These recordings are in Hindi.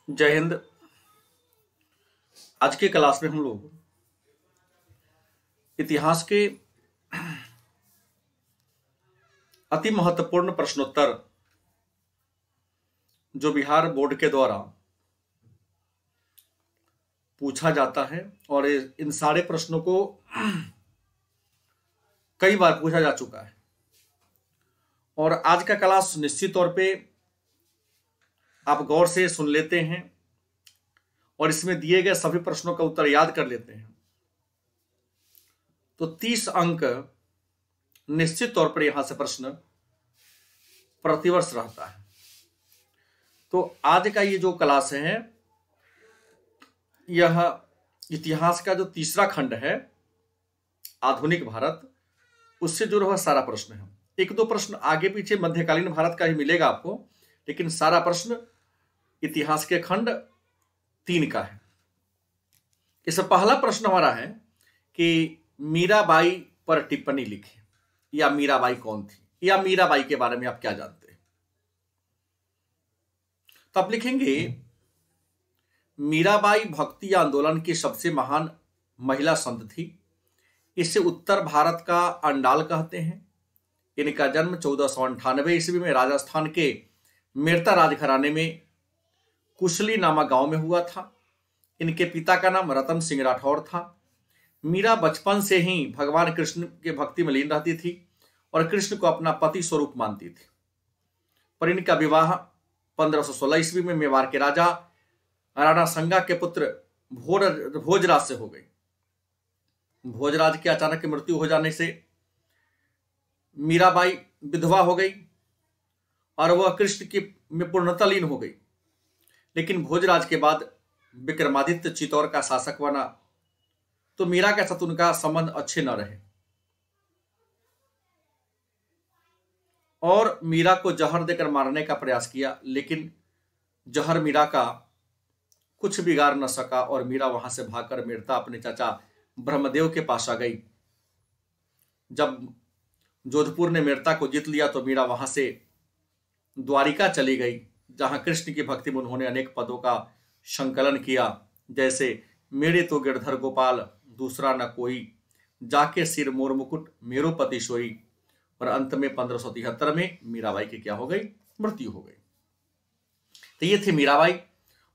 जय हिंद। आज के क्लास में हम लोग इतिहास के अति महत्वपूर्ण प्रश्नोत्तर जो बिहार बोर्ड के द्वारा पूछा जाता है और इन सारे प्रश्नों को कई बार पूछा जा चुका है और आज का क्लास निश्चित तौर पे आप गौर से सुन लेते हैं और इसमें दिए गए सभी प्रश्नों का उत्तर याद कर लेते हैं तो 30 अंक निश्चित तौर पर यहां से प्रश्न प्रतिवर्ष रहता है। तो आज का ये जो क्लास है यह इतिहास का जो तीसरा खंड है आधुनिक भारत, उससे जुड़ा हुआ सारा प्रश्न है। एक दो प्रश्न आगे पीछे मध्यकालीन भारत का ही मिलेगा आपको, लेकिन सारा प्रश्न इतिहास के खंड 3 का है। इसमें पहला प्रश्न हमारा है कि मीराबाई पर टिप्पणी लिखें, या मीराबाई कौन थी, या मीराबाई के बारे में आप क्या जानते हैं। तो आप लिखेंगे मीराबाई भक्ति आंदोलन की सबसे महान महिला संत थी। इसे उत्तर भारत का अंडाल कहते हैं। इनका जन्म 1498 ईस्वी में राजस्थान के मेरता राजघराने में कुशली नामक गांव में हुआ था। इनके पिता का नाम रतन सिंह राठौर था। मीरा बचपन से ही भगवान कृष्ण के भक्ति में लीन रहती थी और कृष्ण को अपना पति स्वरूप मानती थी। पर इनका विवाह 1516 ईस्वी में मेवाड़ के राजा राणा संगा के पुत्र भोजराज से हो गई। भोजराज की अचानक मृत्यु हो जाने से मीराबाई विधवा हो गई और वह कृष्ण की में पूर्णतः लीन हो गई। लेकिन भोजराज के बाद विक्रमादित्य चित्तौड़ का शासक बना तो मीरा के साथ उनका संबंध अच्छे न रहे और मीरा को जहर देकर मारने का प्रयास किया, लेकिन जहर मीरा का कुछ बिगाड़ न सका और मीरा वहां से भागकर मेरता अपने चाचा ब्रह्मदेव के पास आ गई। जब जोधपुर ने मेरता को जीत लिया तो मीरा वहां से द्वारिका चली गई, जहां कृष्ण की भक्ति में उन्होंने अनेक पदों का संकलन किया, जैसे मेरे तो गिरधर गोपाल दूसरा न कोई, जाके सिर मोर मुकुट मेरो पति सोई। और अंत में 1573 में मीराबाई की क्या हो गई, मृत्यु हो गई। तो ये थी मीराबाई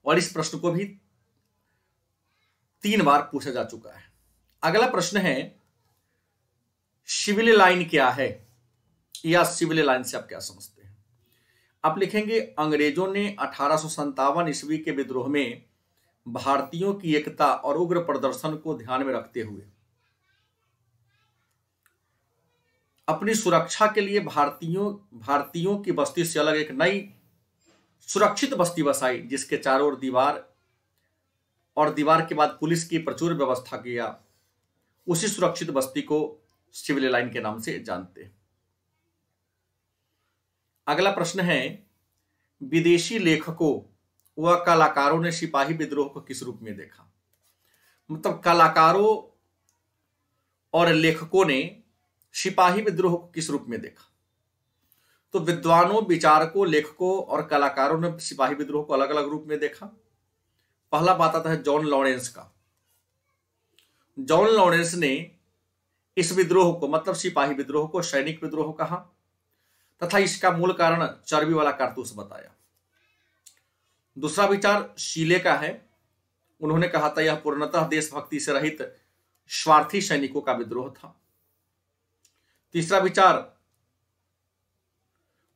और इस प्रश्न को भी 3 बार पूछा जा चुका है। अगला प्रश्न है सिविल लाइन क्या है, या सिविल लाइन से आप क्या समझते हैं। आप लिखेंगे अंग्रेजों ने 1857 ईस्वी के विद्रोह में भारतीयों की एकता और उग्र प्रदर्शन को ध्यान में रखते हुए अपनी सुरक्षा के लिए भारतीयों की बस्ती से अलग एक नई सुरक्षित बस्ती बसाई, जिसके चारों ओर दीवार और दीवार के बाद पुलिस की प्रचुर व्यवस्था किया। उसी सुरक्षित बस्ती को सिविल लाइन के नाम से जानते हैं। अगला प्रश्न है विदेशी लेखकों व कलाकारों ने सिपाही विद्रोह को किस रूप में देखा। मतलब कलाकारों और लेखकों ने सिपाही विद्रोह को किस रूप में देखा। तो विद्वानों, विचारकों, लेखकों और कलाकारों ने सिपाही विद्रोह को अलग अलग रूप में देखा। पहला बात आता है जॉन लॉरेंस का। जॉन लॉरेंस ने इस विद्रोह को, मतलब सिपाही विद्रोह को, सैनिक विद्रोह कहा तथा इसका मूल कारण चर्बी वाला कारतूस बताया। दूसरा विचार शीले का है। उन्होंने कहा था यह पूर्णतः देशभक्ति से रहित स्वार्थी सैनिकों का विद्रोह था। तीसरा विचार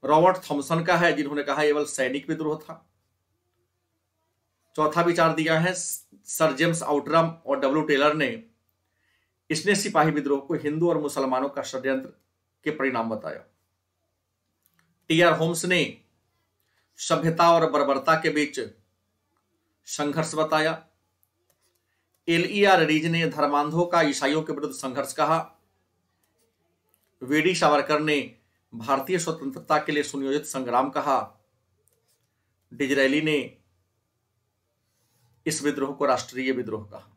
रॉबर्ट थॉमसन का है, जिन्होंने कहा केवल सैनिक विद्रोह था। चौथा विचार दिया है सर जेम्स आउटरम और डब्ल्यू टेलर ने। इसने सिपाही विद्रोह को हिंदू और मुसलमानों का षड्यंत्र के परिणाम बताया। टी.आर. होम्स ने सभ्यता और बर्बरता के बीच संघर्ष बताया। एल.ई.आर. रीज ने धर्मांधों का ईसाइयों के विरुद्ध संघर्ष कहा। वी.डी. सावरकर ने भारतीय स्वतंत्रता के लिए सुनियोजित संग्राम कहा। डिजरायली ने इस विद्रोह को राष्ट्रीय विद्रोह कहा।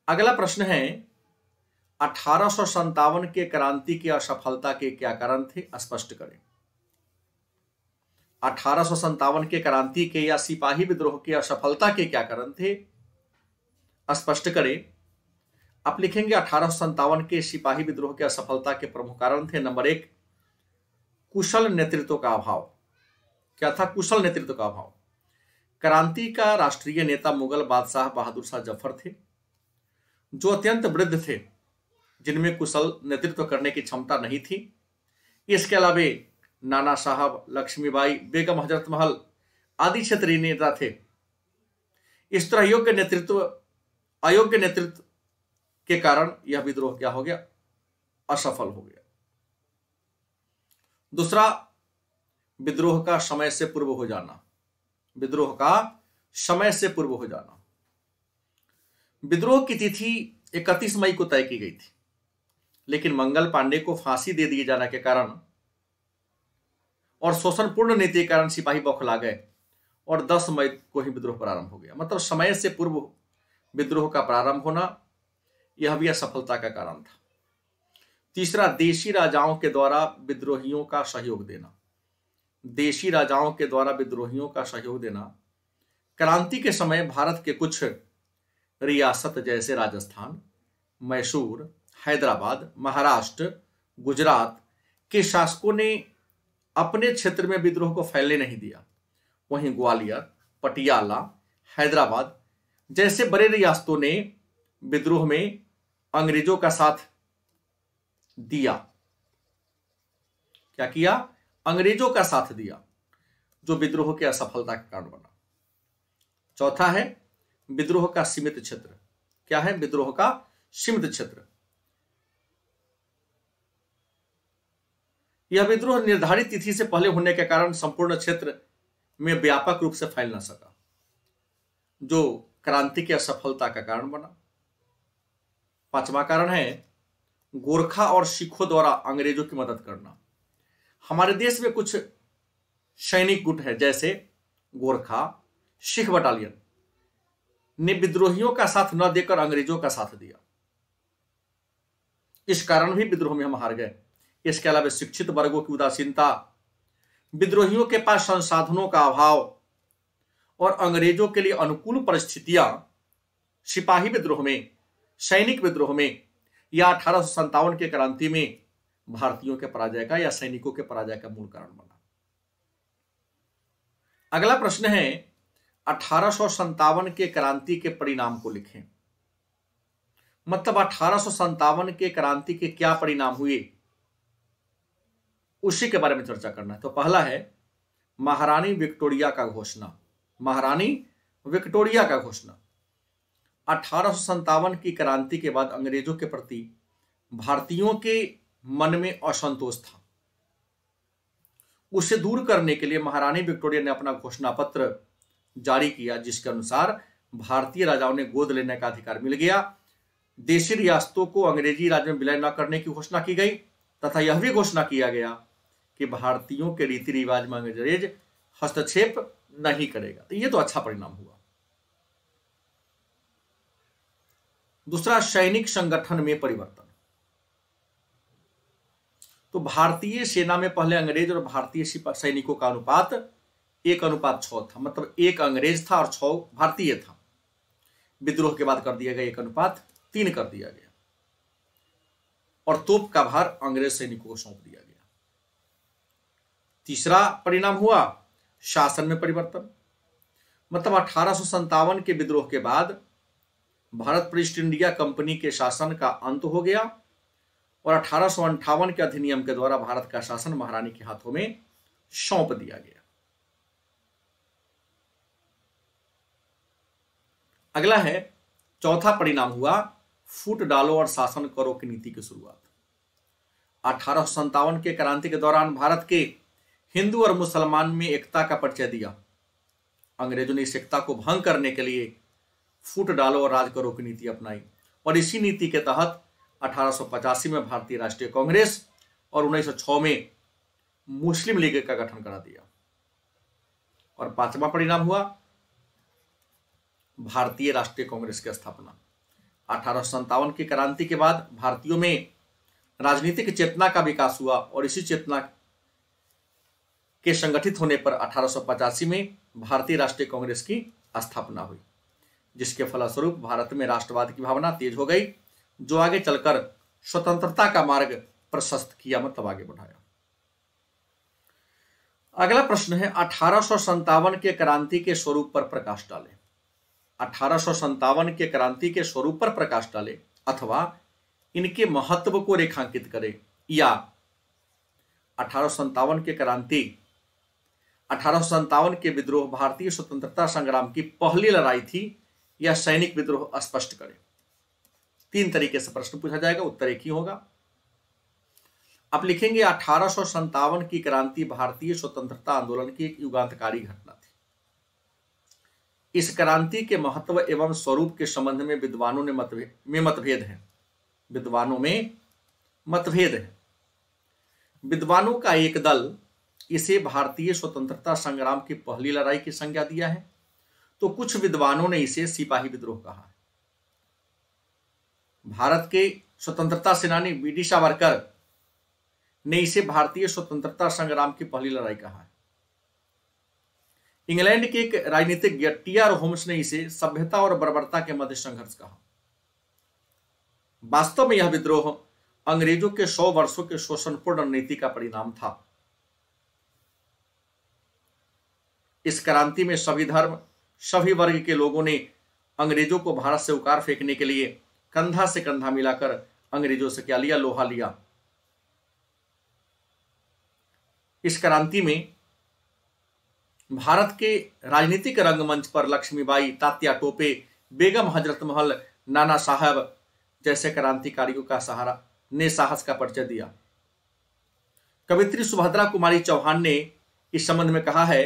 अगला प्रश्न है 1857 के क्रांति की असफलता के क्या कारण थे, स्पष्ट करें। 1857 के क्रांति के या सिपाही विद्रोह की असफलता के क्या कारण थे, स्पष्ट करें। आप लिखेंगे 1857 के सिपाही विद्रोह की असफलता के प्रमुख कारण थे, नंबर 1 कुशल नेतृत्व का अभाव। क्या था? कुशल नेतृत्व का अभाव। क्रांति का राष्ट्रीय नेता मुगल बादशाह बहादुर शाह जफर थे, जो अत्यंत वृद्ध थे, जिनमें कुशल नेतृत्व करने की क्षमता नहीं थी। इसके अलावा नाना साहब, लक्ष्मीबाई, बेगम हजरत महल आदि क्षेत्रीय नेता थे। इस तरह अयोग्य नेतृत्व के कारण यह विद्रोह क्या हो गया? असफल हो गया। दूसरा, विद्रोह का समय से पूर्व हो जाना। विद्रोह का समय से पूर्व हो जाना। विद्रोह की तिथि 31 मई को तय की गई थी, लेकिन मंगल पांडे को फांसी दे दिए जाने के कारण और शोषणपूर्ण नीति के कारण सिपाही बौखला गए और 10 मई को ही विद्रोह प्रारंभ हो गया। मतलब समय से पूर्व विद्रोह का प्रारंभ होना यह भी असफलता का कारण था। तीसरा, देशी राजाओं के द्वारा विद्रोहियों का सहयोग देना। देशी राजाओं के द्वारा विद्रोहियों का सहयोग देना। क्रांति के समय भारत के कुछ रियासत जैसे राजस्थान, मैसूर, हैदराबाद, महाराष्ट्र, गुजरात के शासकों ने अपने क्षेत्र में विद्रोह को फैलने नहीं दिया। वहीं ग्वालियर, पटियाला, हैदराबाद जैसे बड़े रियासतों ने विद्रोह में अंग्रेजों का साथ दिया। क्या किया? अंग्रेजों का साथ दिया, जो विद्रोह की असफलता का कारण बना। चौथा है विद्रोह का सीमित क्षेत्र। क्या है? विद्रोह का सीमित क्षेत्र। यह विद्रोह निर्धारित तिथि से पहले होने के कारण संपूर्ण क्षेत्र में व्यापक रूप से फैल न सका, जो क्रांति की असफलता का कारण बना। पांचवा कारण है गोरखा और सिखों द्वारा अंग्रेजों की मदद करना। हमारे देश में कुछ सैनिक गुट है, जैसे गोरखा, सिख बटालियन ने विद्रोहियों का साथ न देकर अंग्रेजों का साथ दिया। इस कारण भी विद्रोह में हम हार गए। इसके अलावा शिक्षित वर्गों की उदासीनता, विद्रोहियों के पास संसाधनों का अभाव और अंग्रेजों के लिए अनुकूल परिस्थितियां सिपाही विद्रोह में, सैनिक विद्रोह में या 1857 के क्रांति में भारतीयों के पराजय का या सैनिकों के पराजय का मूल कारण बना। अगला प्रश्न है 1857 के क्रांति के परिणाम को लिखें। मतलब 1857 के क्रांति के क्या परिणाम हुए, उसी के बारे में चर्चा करना है। तो पहला है महारानी विक्टोरिया का घोषणा। महारानी विक्टोरिया का घोषणा। 1857 की क्रांति के बाद अंग्रेजों के प्रति भारतीयों के मन में असंतोष था। उसे दूर करने के लिए महारानी विक्टोरिया ने अपना घोषणा पत्र जारी किया, जिसके अनुसार भारतीय राजाओं ने गोद लेने का अधिकार मिल गया। देशी रियासतों को अंग्रेजी राज में विलय न करने की घोषणा की गई तथा यह भी घोषणा किया गया कि भारतीयों के रीति रिवाज में अंग्रेज हस्तक्षेप नहीं करेगा। तो यह तो अच्छा परिणाम हुआ। दूसरा, सैनिक संगठन में परिवर्तन। तो भारतीय सेना में पहले अंग्रेज और भारतीय सैनिकों का अनुपात 1:6 था। मतलब 1 अंग्रेज था और 6 भारतीय था। विद्रोह के बाद कर दिया गया 1:3 कर दिया गया और तोप का भार अंग्रेज सैनिकों को सौंप दिया गया। तीसरा परिणाम हुआ शासन में परिवर्तन। मतलब 1857 के विद्रोह के बाद भारत पर ईस्ट इंडिया कंपनी के शासन का अंत हो गया और 1858 के अधिनियम के द्वारा भारत का शासन महारानी के हाथों में सौंप दिया गया। अगला है चौथा परिणाम हुआ फूट डालो और शासन करो की नीति की शुरुआत। 1857 के क्रांति के दौरान भारत के हिंदू और मुसलमान में एकता का परिचय दिया। अंग्रेजों ने इस एकता को भंग करने के लिए फूट डालो और राज करो की नीति अपनाई और इसी नीति के तहत 1885 में भारतीय राष्ट्रीय कांग्रेस और 1906 में मुस्लिम लीग का गठन करा दिया। और पांचवा परिणाम हुआ भारतीय राष्ट्रीय कांग्रेस की स्थापना। 1857 की क्रांति के बाद भारतीयों में राजनीतिक चेतना का विकास हुआ और इसी चेतना के संगठित होने पर 1885 में भारतीय राष्ट्रीय कांग्रेस की स्थापना हुई, जिसके फलस्वरूप भारत में राष्ट्रवाद की भावना तेज हो गई, जो आगे चलकर स्वतंत्रता का मार्ग प्रशस्त किया, मतलब आगे बढ़ाया। अगला प्रश्न है 1857 के क्रांति के स्वरूप पर प्रकाश डालें। 1857 के क्रांति के स्वरूप पर प्रकाश डालें अथवा इनके महत्व को रेखांकित करें, या 1857 के क्रांति, 1857 के विद्रोह भारतीय स्वतंत्रता संग्राम की पहली लड़ाई थी या सैनिक विद्रोह, स्पष्ट करें। 3 तरीके से प्रश्न पूछा जाएगा, उत्तर एक ही होगा। आप लिखेंगे 1857 की क्रांति भारतीय स्वतंत्रता आंदोलन की एक युगांतकारी घटना थी। इस क्रांति के महत्व एवं स्वरूप के संबंध में विद्वानों में मतभेद है। विद्वानों में मतभेद है। विद्वानों का एक दल इसे भारतीय स्वतंत्रता संग्राम की पहली लड़ाई की संज्ञा दिया है, तो कुछ विद्वानों ने इसे सिपाही विद्रोह कहा है। भारत के स्वतंत्रता सेनानी वीडी सावरकर ने इसे भारतीय स्वतंत्रता संग्राम की पहली लड़ाई कहा है। इंग्लैंड के एक राजनीतिज्ञ टी.आर. होम्स ने इसे सभ्यता और बर्बरता के मध्य संघर्ष कहा। वास्तव में यह विद्रोह अंग्रेजों के 100 वर्षों के शोषणपूर्ण नीति का परिणाम था। इस क्रांति में सभी धर्म, सभी वर्ग के लोगों ने अंग्रेजों को भारत से उखाड़ फेंकने के लिए कंधा से कंधा मिलाकर अंग्रेजों से क्या लिया? लोहा लिया। इस क्रांति में भारत के राजनीतिक रंगमंच पर लक्ष्मीबाई, तात्या टोपे, बेगम हजरत महल, नाना साहब जैसे क्रांतिकारियों का सहारा ने साहस का परिचय दिया। कवित्री सुभद्रा कुमारी चौहान ने इस संबंध में कहा है,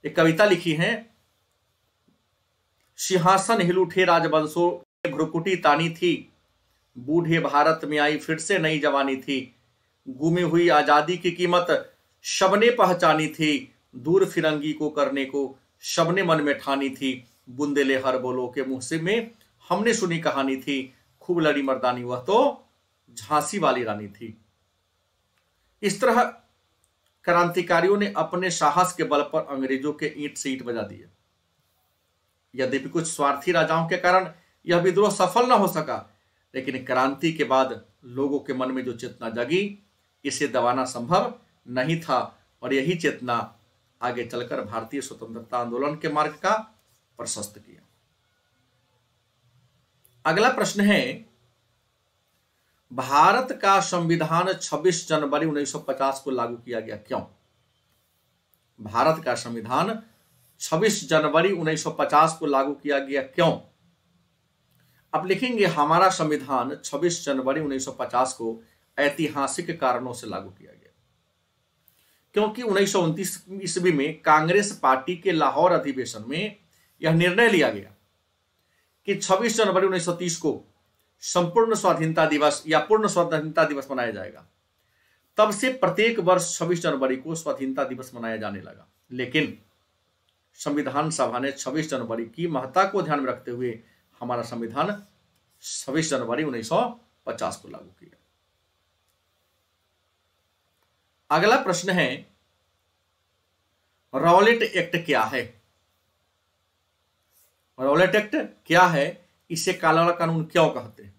एक कविता लिखी है, सिंहासन हिल उठे राजवंशों भ्रुकुटी तानी थी, बूढ़े भारत में आई फिर से नई जवानी थी, गुमी हुई आजादी की कीमत सबने पहचानी थी, दूर फिरंगी को करने को सबने मन में ठानी थी, बुंदेले हर बोलो के मुंह से में हमने सुनी कहानी थी, खूब लड़ी मर्दानी वह तो झांसी वाली रानी थी। इस तरह क्रांतिकारियों ने अपने साहस के बल पर अंग्रेजों के ईंट से ईंट बजा दिए। यद्यपि कुछ स्वार्थी राजाओं के कारण यह विद्रोह सफल न हो सका, लेकिन क्रांति के बाद लोगों के मन में जो चेतना जगी, इसे दबाना संभव नहीं था, और यही चेतना आगे चलकर भारतीय स्वतंत्रता आंदोलन के मार्ग का प्रशस्त किया। अगला प्रश्न है, भारत का संविधान 26 जनवरी 1950 को लागू किया गया, क्यों? भारत का संविधान 26 जनवरी 1950 को लागू किया गया, क्यों? अब लिखेंगे, हमारा संविधान 26 जनवरी 1950 को ऐतिहासिक कारणों से लागू किया गया, क्योंकि 1929 ईस्वी में कांग्रेस पार्टी के लाहौर अधिवेशन में यह निर्णय लिया गया कि 26 जनवरी 1930 को संपूर्ण स्वाधीनता दिवस या पूर्ण स्वाधीनता दिवस मनाया जाएगा। तब से प्रत्येक वर्ष 26 जनवरी को स्वाधीनता दिवस मनाया जाने लगा, लेकिन संविधान सभा ने 26 जनवरी की महत्ता को ध्यान में रखते हुए हमारा संविधान 26 जनवरी 1950 को लागू किया। अगला प्रश्न है, रॉलेट एक्ट क्या है? रॉलेट एक्ट क्या है, इसे काला कानून क्यों कहते हैं?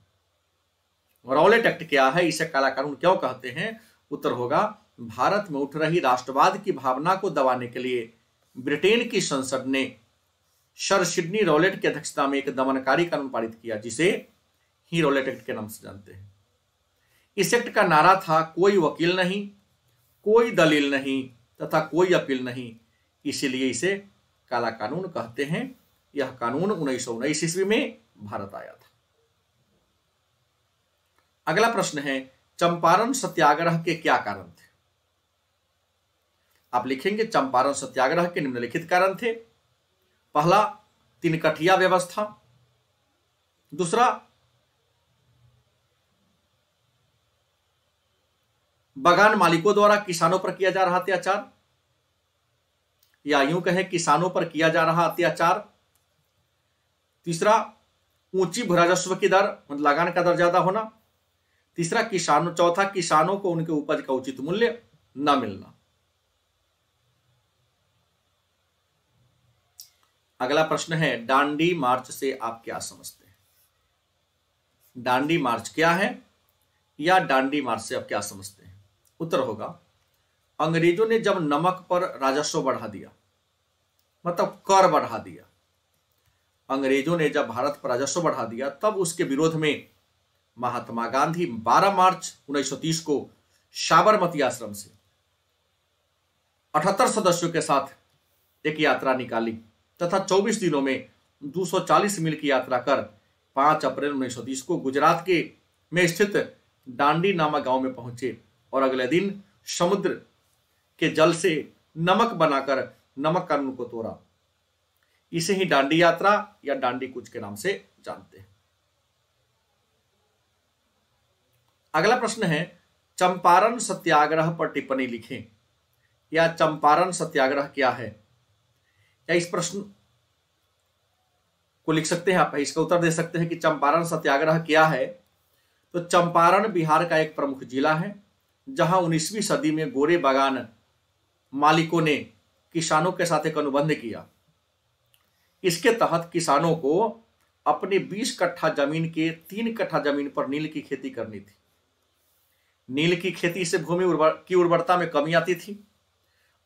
रॉलेट एक्ट क्या है, इसे काला कानून क्यों कहते हैं? उत्तर होगा, भारत में उठ रही राष्ट्रवाद की भावना को दबाने के लिए ब्रिटेन की संसद ने सर सिडनी रॉलेट की अध्यक्षता में एक दमनकारी कानून पारित किया, जिसे ही रॉलेट एक्ट के नाम से जानते हैं। इस एक्ट का नारा था, कोई वकील नहीं, कोई दलील नहीं तथा कोई अपील नहीं, इसीलिए इसे काला कानून कहते हैं। यह कानून 1919 ईस्वी में भारत आया था। अगला प्रश्न है, चंपारण सत्याग्रह के क्या कारण थे? आप लिखेंगे, चंपारण सत्याग्रह के निम्नलिखित कारण थे। पहला, तिनकठिया व्यवस्था। दूसरा, बागान मालिकों द्वारा किसानों पर किया जा रहा अत्याचार, या यूं कहें किसानों पर किया जा रहा अत्याचार। तीसरा, ऊंची भूराजस्व की दर, मतलब लगान का दर ज्यादा होना। चौथा, किसानों को उनके उपज का उचित मूल्य न मिलना। अगला प्रश्न है, दांडी मार्च से आप क्या समझते हैं? दांडी मार्च क्या है या दांडी मार्च से आप क्या समझते हैं? उत्तर होगा, अंग्रेजों ने जब नमक पर राजस्व बढ़ा दिया, मतलब कर बढ़ा दिया, अंग्रेजों ने जब भारत पर राजस्व बढ़ा दिया, तब उसके विरोध में महात्मा गांधी 12 मार्च 1930 को साबरमती आश्रम से 78 सदस्यों के साथ एक यात्रा निकाली तथा 24 दिनों में 240 मील की यात्रा कर 5 अप्रैल 1930 को गुजरात के में स्थित दांडी नामक गांव में पहुंचे और अगले दिन समुद्र के जल से नमक बनाकर नमक कानून को तोड़ा। इसे ही दांडी यात्रा या दांडी कूच के नाम से जानते हैं। अगला प्रश्न है, चंपारण सत्याग्रह पर टिप्पणी लिखें या चंपारण सत्याग्रह क्या है? या इस प्रश्न को लिख सकते हैं आप, इसका उत्तर दे सकते हैं कि चंपारण सत्याग्रह क्या है। तो चंपारण बिहार का एक प्रमुख जिला है जहां 19वीं सदी में गोरे बागान मालिकों ने किसानों के साथ एक अनुबंध किया। इसके तहत किसानों को अपने 20 कट्ठा जमीन के 3 कट्ठा जमीन पर नील की खेती करनी थी। नील की खेती से भूमि की उर्वरता में कमी आती थी,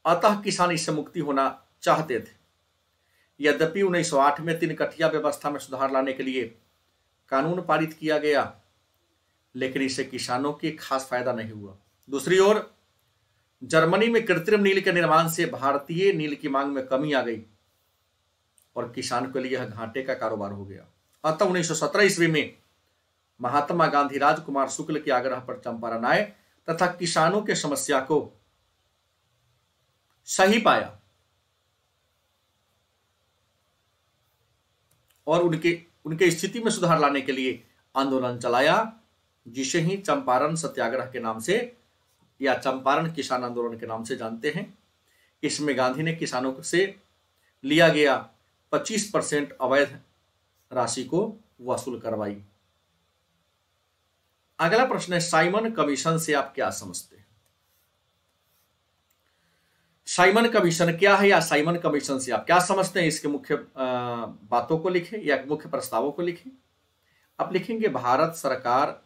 अतः किसान इससे मुक्ति होना चाहते थे। यद्यपि 1908 में 3 कट्ठिया व्यवस्था में सुधार लाने के लिए कानून पारित किया गया, लेकिन इससे किसानों की खास फायदा नहीं हुआ। दूसरी ओर जर्मनी में कृत्रिम नील के निर्माण से भारतीय नील की मांग में कमी आ गई और किसान के लिए यह घाटे का कारोबार हो गया। अतः 1917 ईस्वी में महात्मा गांधी राजकुमार शुक्ल के आग्रह पर चंपारण आए तथा किसानों के समस्या को सही पाया और उनके स्थिति में सुधार लाने के लिए आंदोलन चलाया, जिसे ही चंपारण सत्याग्रह के नाम से या चंपारण किसान आंदोलन के नाम से जानते हैं। इसमें गांधी ने किसानों से लिया गया 25% अवैध राशि को वसूल करवाई। अगला प्रश्न है, साइमन कमीशन से आप क्या समझते हैं? साइमन कमीशन क्या है या साइमन कमीशन से आप क्या समझते हैं? इसके मुख्य बातों को लिखें या मुख्य प्रस्तावों को लिखें। आप लिखेंगे, भारत सरकार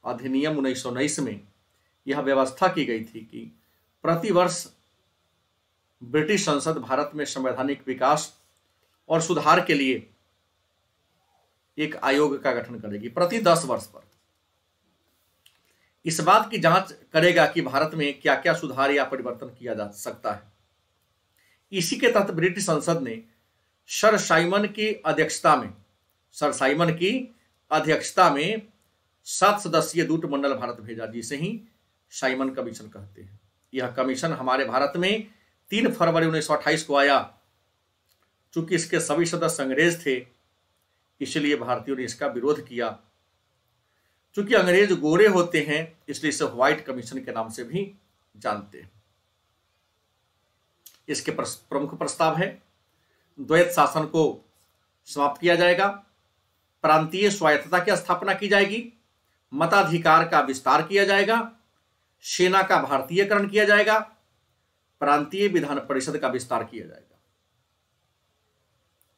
अधिनियम 1919 में यह व्यवस्था की गई थी कि प्रतिवर्ष ब्रिटिश संसद भारत में संवैधानिक विकास और सुधार के लिए एक आयोग का गठन करेगी प्रति 10 वर्ष पर। इस बात की जांच करेगा कि भारत में क्या क्या सुधार या परिवर्तन किया जा सकता है। इसी के तहत ब्रिटिश संसद ने सर साइमन की अध्यक्षता में 7 सदस्यीय दूत मंडल भारत भेजा, जिसे ही साइमन कमीशन कहते हैं। यह कमीशन हमारे भारत में 3 फरवरी 1928 को आया। चूंकि इसके सभी सदस्य अंग्रेज थे, इसलिए भारतीयों ने इसका विरोध किया। चूंकि अंग्रेज गोरे होते हैं, इसलिए इसे व्हाइट कमीशन के नाम से भी जानते हैं। इसके प्रमुख प्रस्ताव है, द्वैत शासन को समाप्त किया जाएगा, प्रांतीय स्वायत्तता की स्थापना की जाएगी, मताधिकार का विस्तार किया जाएगा, सेना का भारतीयकरण किया जाएगा, प्रांतीय विधान परिषद का विस्तार किया जाएगा।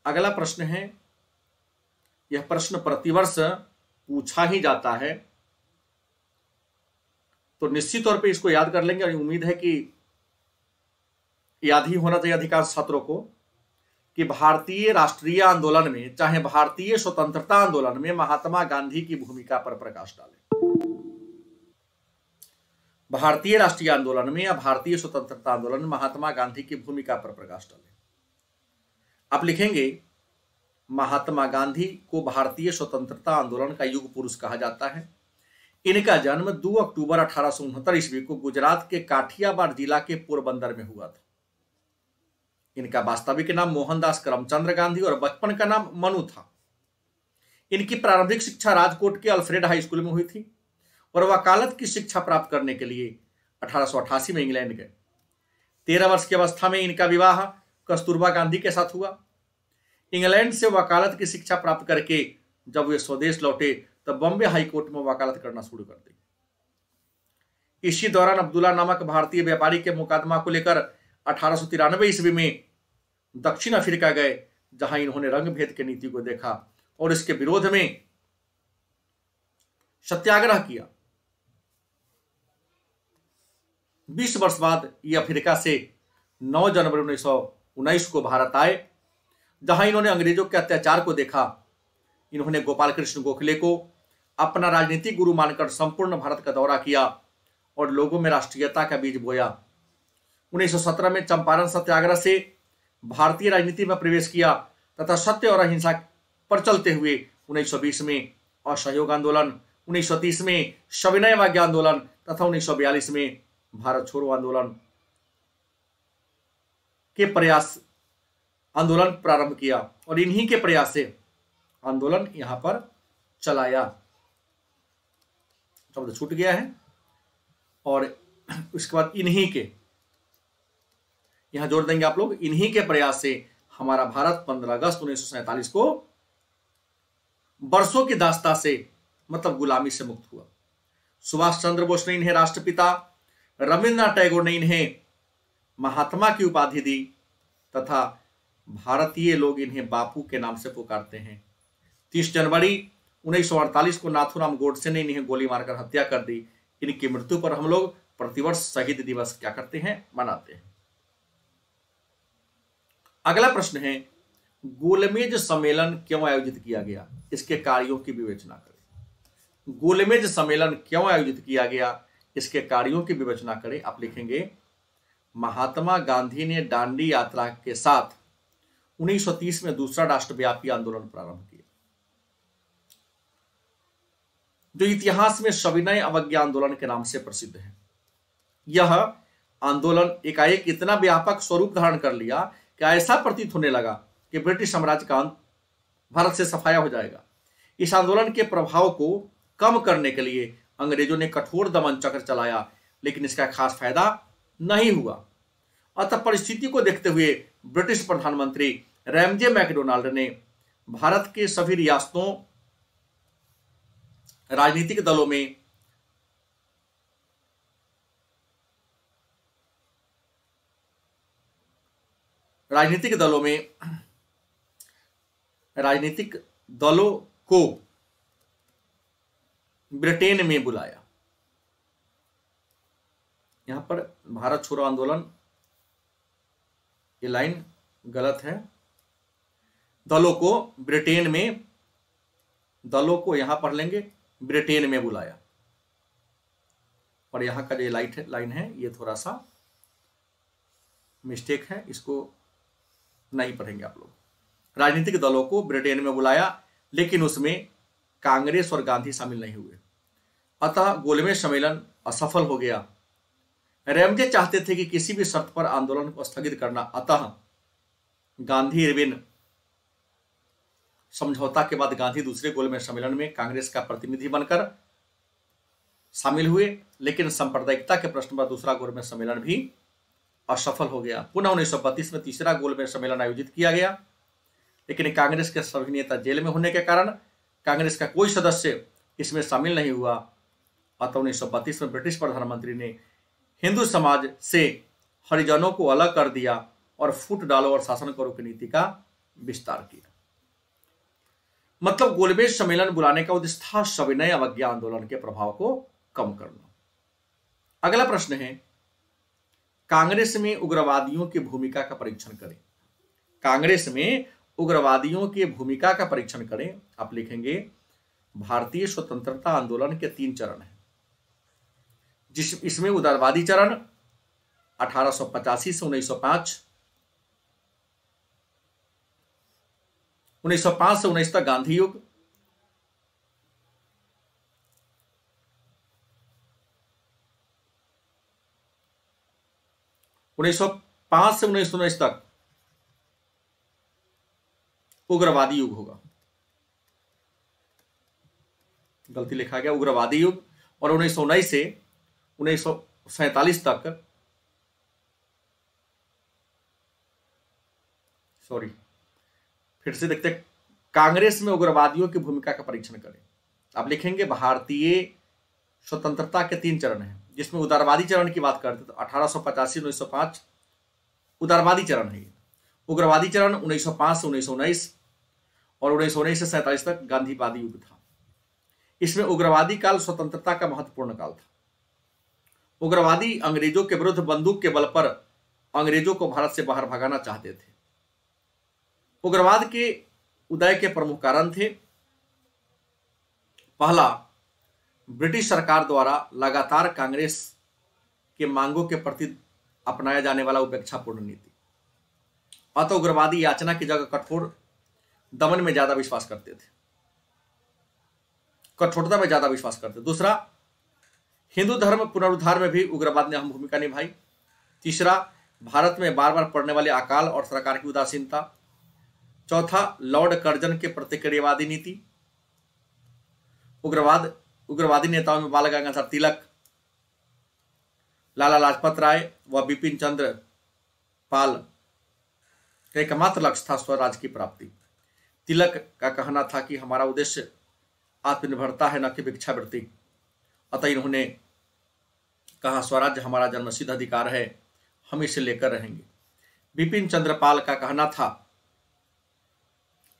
अगला प्रश्न है, यह प्रश्न प्रतिवर्ष पूछा ही जाता है, तो निश्चित तौर पे इसको याद कर लेंगे और उम्मीद है कि याद ही होना चाहिए अधिकांश छात्रों को कि भारतीय राष्ट्रीय आंदोलन में, चाहे भारतीय स्वतंत्रता आंदोलन में, महात्मा गांधी की भूमिका पर प्रकाश डालें। भारतीय राष्ट्रीय आंदोलन में या भारतीय स्वतंत्रता आंदोलन में महात्मा गांधी की भूमिका पर प्रकाश डालें। आप लिखेंगे, महात्मा गांधी को भारतीय स्वतंत्रता आंदोलन का युग पुरुष कहा जाता है। इनका जन्म 2 अक्टूबर 1869 ईस्वी को गुजरात के काठियावाड़ जिला के पोरबंदर में हुआ था। इनका वास्तविक नाम मोहनदास करमचंद्र गांधी और बचपन का नाम मनु था। इनकी प्रारंभिक शिक्षा राजकोट के अल्फ्रेड हाई स्कूल में हुई थी और वकालत की शिक्षा प्राप्त करने के लिए 1888 में इंग्लैंड गए। 13 वर्ष की अवस्था में इनका विवाह कस्तूरबा गांधी के साथ हुआ। इंग्लैंड से वकालत की शिक्षा प्राप्त करके जब वे स्वदेश लौटे तब बॉम्बे हाई कोर्ट में वकालत करना शुरू कर दी। इसी दौरान अब्दुल्ला नामक भारतीय व्यापारी के मुकदमा को लेकर 1893 ईस्वी में दक्षिण अफ्रीका गए, जहां इन्होंने रंग भेद की नीति को देखा और इसके विरोध में सत्याग्रह किया। 20 वर्ष बाद ये अफ्रीका से 9 जनवरी 1919 को भारत आए, जहां इन्होंने अंग्रेजों के अत्याचार को देखा। इन्होंने गोपाल कृष्ण गोखले को अपना राजनीतिक गुरु मानकर संपूर्ण भारत का दौरा किया और लोगों में राष्ट्रीयता का बीज बोया। 1917 में चंपारण सत्याग्रह से भारतीय राजनीति में प्रवेश किया तथा सत्य और अहिंसा पर चलते हुए 1920 में असहयोग आंदोलन, 1930 में सविनय अवज्ञा आंदोलन तथा 1942 में भारत छोड़ो आंदोलन के प्रयास आंदोलन प्रारंभ किया और इन्हीं के प्रयास से आंदोलन यहां पर चलाया। शब्द छूट गया है। और उसके बाद इन्हीं के, यहां जोड़ देंगे आप लोग, इन्हीं के प्रयास से हमारा भारत 15 अगस्त 1947 को वर्षों की दास्ता से मतलब गुलामी से मुक्त हुआ। सुभाष चंद्र बोस ने इन्हें राष्ट्रपिता, रविंद्रनाथ टैगोर ने इन्हें महात्मा की उपाधि दी तथा भारतीय लोग इन्हें बापू के नाम से पुकारते हैं। 30 जनवरी 1948 को नाथूराम गोडसे ने इन्हें गोली मारकर हत्या कर दी। इनकी मृत्यु पर हम लोग प्रतिवर्ष शहीद दिवस क्या करते हैं, मनाते हैं। अगला प्रश्न है, गोलमेज सम्मेलन क्यों आयोजित किया गया? इसके कार्यों की विवेचना करें। गोलमेज सम्मेलन क्यों आयोजित किया गया, इसके कार्यों की विवेचना करें। आप लिखेंगे, महात्मा गांधी ने दांडी यात्रा के साथ 1930 में दूसरा राष्ट्रव्यापी आंदोलन प्रारंभ किया, जो इतिहास में सविनय अवज्ञा आंदोलन के नाम से प्रसिद्ध है। यह आंदोलन एकाएक इतना व्यापक स्वरूप धारण कर लिया कि ऐसा प्रतीत होने लगा कि ब्रिटिश साम्राज्य का अंत भारत से सफाया हो जाएगा। इस आंदोलन के प्रभाव को कम करने के लिए अंग्रेजों ने कठोर दमन चक्र चलाया, लेकिन इसका खास फायदा नहीं हुआ। अतः परिस्थिति को देखते हुए ब्रिटिश प्रधानमंत्री रैमजे मैकडोनाल्ड ने भारत के सभी रियासतों, राजनीतिक दलों में राजनीतिक दलों को ब्रिटेन में बुलाया। यहां पर भारत छोड़ो आंदोलन, ये लाइन गलत है। दलों को ब्रिटेन में, दलों को यहां पढ़ लेंगे, ब्रिटेन में बुलाया। और यहां का जो लाइन है ये थोड़ा सा मिस्टेक है, इसको नहीं पढ़ेंगे आप लोग। राजनीतिक दलों को ब्रिटेन में बुलाया, लेकिन उसमें कांग्रेस और गांधी शामिल नहीं हुए। अतः गोलमेज सम्मेलन असफल हो गया। रैमजे चाहते थे कि किसी भी शर्त पर आंदोलन को स्थगित करना, अतः गांधी इरविन समझौता के बाद गांधी दूसरे गोलमेज सम्मेलन में कांग्रेस का प्रतिनिधि बनकर शामिल हुए, लेकिन सांप्रदायिकता के प्रश्न पर दूसरा गोलमेज सम्मेलन भी असफल हो गया। पुनः 1932 में तीसरा गोलमेज सम्मेलन आयोजित किया गया, लेकिन कांग्रेस के सभी नेता जेल में होने के कारण कांग्रेस का कोई सदस्य इसमें शामिल नहीं हुआ। अतः 1932 में ब्रिटिश प्रधानमंत्री ने हिंदू समाज से हरिजनों को अलग कर दिया और फूट डालो और शासन करो की नीति का विस्तार किया। मतलब गोलमेज सम्मेलन बुलाने का उद्देश्य था सविनय अवज्ञा आंदोलन के प्रभाव को कम करना। अगला प्रश्न है, कांग्रेस में उग्रवादियों की भूमिका का परीक्षण करें। कांग्रेस में उग्रवादियों की भूमिका का परीक्षण करें। आप लिखेंगे, भारतीय स्वतंत्रता आंदोलन के 3 चरण हैं, इसमें उदारवादी चरण 1885 से 1905, 1905 से 19 तक गांधी युग, 1905 से 1919 तक उग्रवादी युग होगा। गलती लिखा गया, उग्रवादी युग। और 1919 से 1947 तक, सॉरी फिर से देखते, कांग्रेस में उग्रवादियों की भूमिका का परीक्षण करें। आप लिखेंगे, भारतीय स्वतंत्रता के 3 चरण हैं, जिसमें उदारवादी चरण की बात करते तो 1885 1905 उदारवादी चरण है। उग्रवादी चरण 1905 से 1919 और 1919 से 1947 तक गांधीवादी युग था। इसमें उग्रवादी काल स्वतंत्रता का महत्वपूर्ण काल था। उग्रवादी अंग्रेजों के विरुद्ध बंदूक के बल पर अंग्रेजों को भारत से बाहर भगाना चाहते थे। उग्रवाद के उदय के प्रमुख कारण थे, पहला, ब्रिटिश सरकार द्वारा लगातार कांग्रेस के मांगों के प्रति अपनाया जाने वाला उपेक्षापूर्ण नीति। अतः उग्रवादी याचना की जगह कठोर दमन में ज्यादा विश्वास करते थे, कठोरता में ज्यादा विश्वास करते। दूसरा, हिंदू धर्म पुनरुद्धार में भी उग्रवाद ने अहम भूमिका निभाई। तीसरा, भारत में बार बार पड़ने वाले अकाल और सरकार की उदासीनता। चौथा, लॉर्ड कर्जन के प्रतिक्रियावादी नीति। उग्रवादी नेताओं में बाल गंगाधर तिलक, लाला लाजपत राय व बिपिन चंद्र पाल का एकमात्र लक्ष्य था स्वराज की प्राप्ति। तिलक का कहना था कि हमारा उद्देश्य आत्मनिर्भरता है, न कि भिक्षावृत्ति। अतः इन्होंने कहा, स्वराज्य हमारा जन्मसिद्ध अधिकार है, हम इसे लेकर रहेंगे। बिपिन चंद्र पाल का कहना था